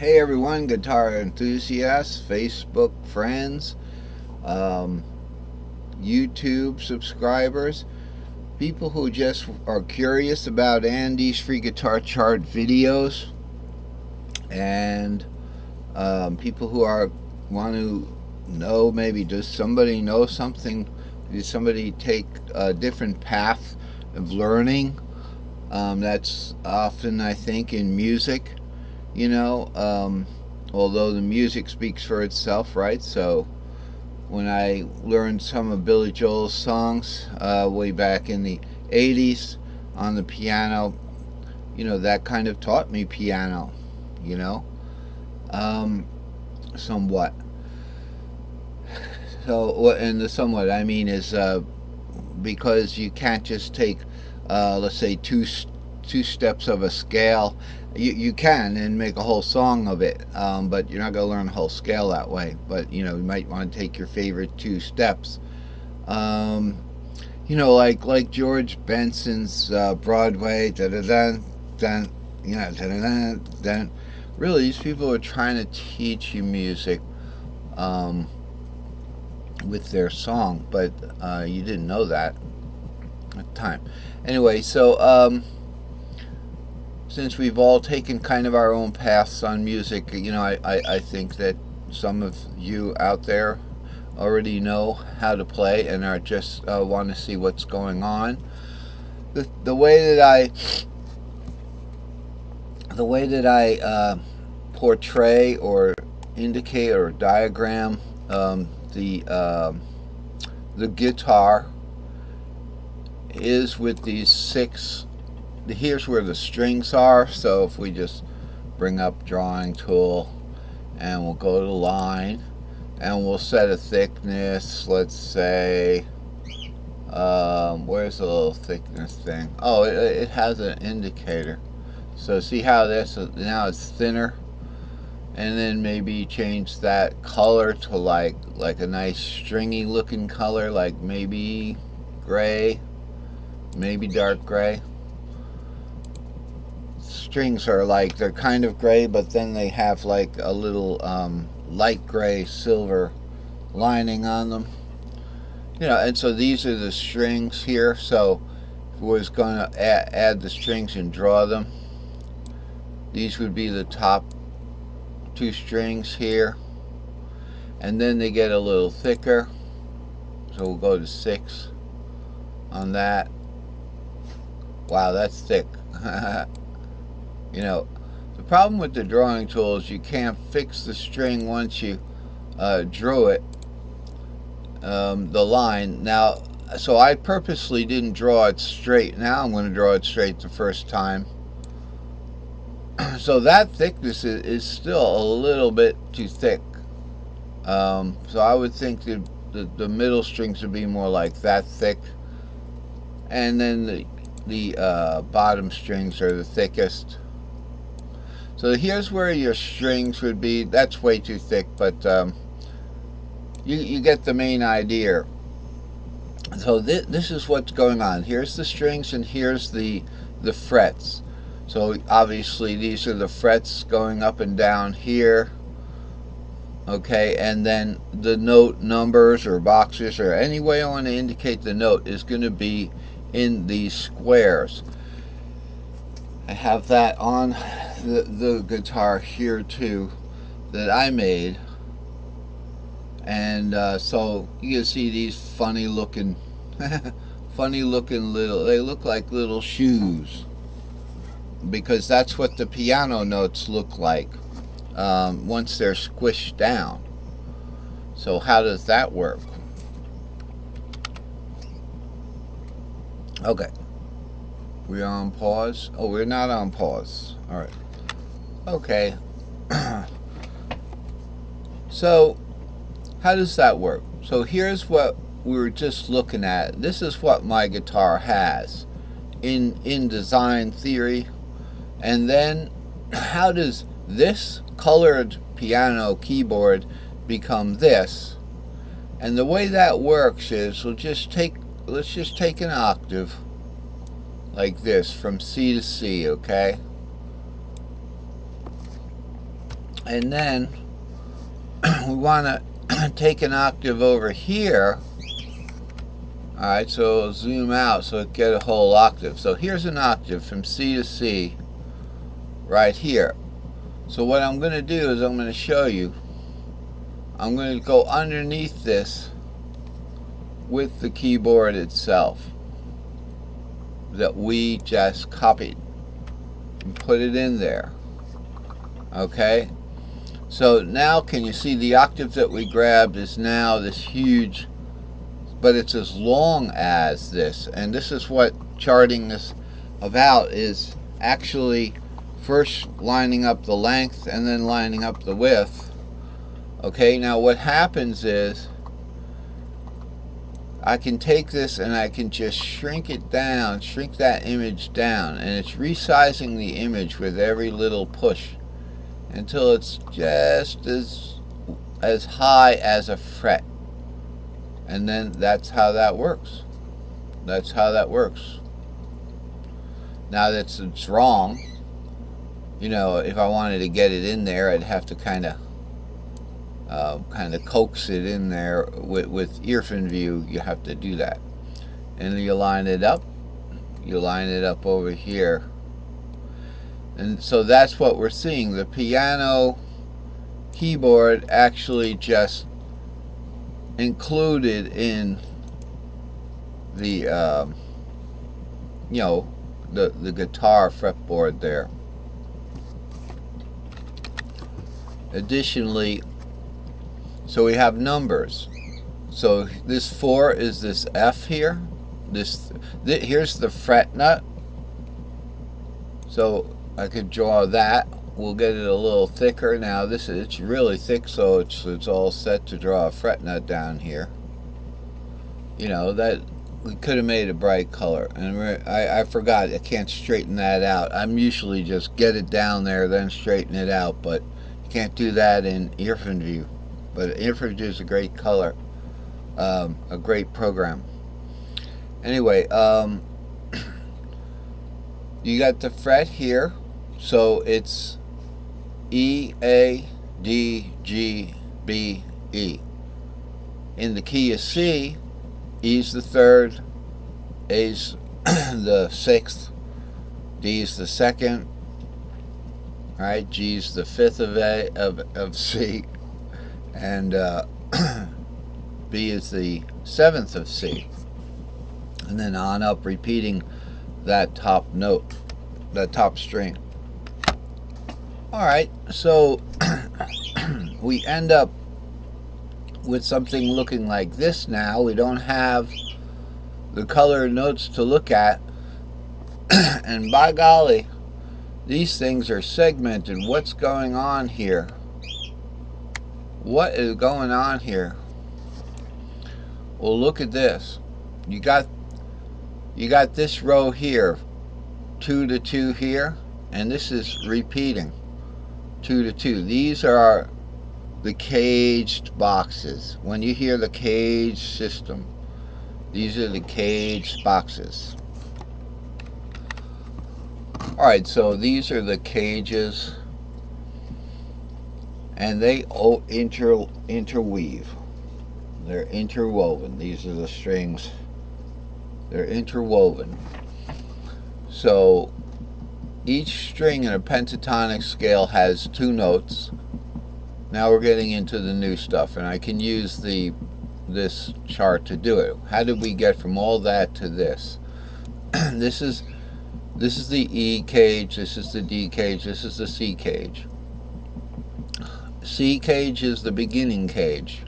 Hey everyone, guitar enthusiasts, Facebook friends, um, YouTube subscribers, people who just are curious about Andy's free guitar chart videos, and people who are want to know, maybe does somebody know something? Did somebody take a different path of learning? That's often, I think, in music. You know, although the music speaks for itself, right? So when I learned some of Billy Joel's songs way back in the 80s on the piano, that kind of taught me piano, you know, um, somewhat. So, and the somewhat I mean is because you can't just take, let's say, two steps of a scale. You can and make a whole song of it, but you're not going to learn a whole scale that way. But you might want to take your favorite two steps. Um, like George Benson's Broadway, da da da, da, da da da, da. Really, these people are trying to teach you music. Um, with their song, but you didn't know that at the time. Anyway, so since we've all taken kind of our own paths on music, I think that some of you out there already know how to play and are just want to see what's going on. The way that I portray or indicate or diagram um, the guitar is with these six. Here's where the strings are. So if we just bring up drawing tool and we'll go to line and we'll set a thickness, let's say, where's the little thickness thing? Oh, it has an indicator. So see how this now it's thinner, and then maybe change that color to like a nice stringy looking color, like maybe gray, maybe dark gray. Strings are like, they're kind of gray, but then they have like a little light gray silver lining on them. And so these are the strings here. So if we was going to add the strings and draw them, these would be the top two strings here, and then they get a little thicker. So we'll go to 6 on that. Wow, that's thick. The problem with the drawing tool is you can't fix the string once you drew it, the line. Now, so I purposely didn't draw it straight. Now I'm going to draw it straight the first time. So that thickness is still a little bit too thick. So I would think that the middle strings would be more like that thick, and then the bottom strings are the thickest. So here's where your strings would be. That's way too thick, but you get the main idea. So this is what's going on. Here's the strings and here's the frets. So obviously these are the frets going up and down here. Okay, and then the note numbers or boxes or any way I want to indicate the note is going to be in these squares. I have that on the guitar here too that I made, and so you can see these funny looking little, they look like little shoes, because that's what the piano notes look like once they're squished down. So how does that work? Okay, we're on pause. Oh, we're not on pause. All right. Okay. So how does that work? So here's what we were just looking at. This is what my guitar has in design theory. And then how does this colored piano keyboard become this? And the way that works is let's just take an octave like this from C to C, okay? And then we want to take an octave over here. Alright, so I'll zoom out so it get a whole octave. So here's an octave from C to C right here. So what I'm going to do is I'm going to show you. I'm going to go underneath this with the keyboard itself that we just copied and put it in there. Okay? So now can you see the octave that we grabbed is now this huge, but it's as long as this. And this is what charting this about is, actually first lining up the length and then lining up the width. Okay, now what happens is I can take this and I can just shrink it down, shrink that image down, and it's resizing the image with every little push until it's just as high as a fret. And then that's how that works. That's how that works. Now that it's wrong, you know, if I wanted to get it in there, I'd have to kind of coax it in there with earphone view. You have to do that, and you line it up. You line it up over here, and so that's what we're seeing. The piano keyboard actually just included in the you know, the guitar fretboard there. Additionally, so we have numbers. So this 4 is this F here. Here's the fret nut. So I could draw that. We'll get it a little thicker. Now it's really thick, so it's all set to draw a fret nut down here. You know, that we could have made a bright color, and I forgot, I can't straighten that out. I'm usually just get it down there then straighten it out, but you can't do that in earphone view. But earphone view is a great color, a great program. Anyway, you got the fret here, so it's E, A, D, G, B, E. In the key of C, E's the 3rd, A's the 6th, D's the 2nd, right? G's the 5th of C, and B is the 7th of C. And then on up, repeating that top note, that top string. Alright, so we end up with something looking like this now. We don't have the color notes to look at, and by golly, these things are segmented. What's going on here? What is going on here? Well, look at this. You got this row here, 2 to 2 here, and this is repeating 2 to 2. These are the caged boxes. When you hear the cage system, these are the caged boxes. Alright, so these are the cages, and they interweave. They're interwoven. These are the strings. They're interwoven. So each string in a pentatonic scale has 2 notes. Now we're getting into the new stuff, and I can use this chart to do it. How did we get from all that to this? This is the E cage, this is the D cage, this is the C cage. C cage is the beginning cage.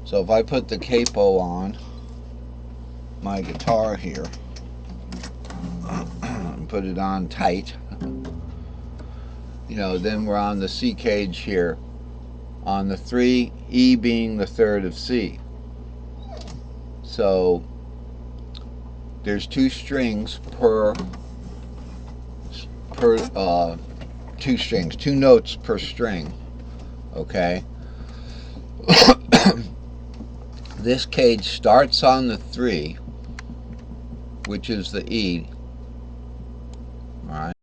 So if I put the capo on my guitar here and put it on tight, you know, then we're on the C cage here on the 3, E being the 3rd of C. So there's 2 strings per 2 strings, 2 notes per string. Okay. This cage starts on the 3, which is the E. All right.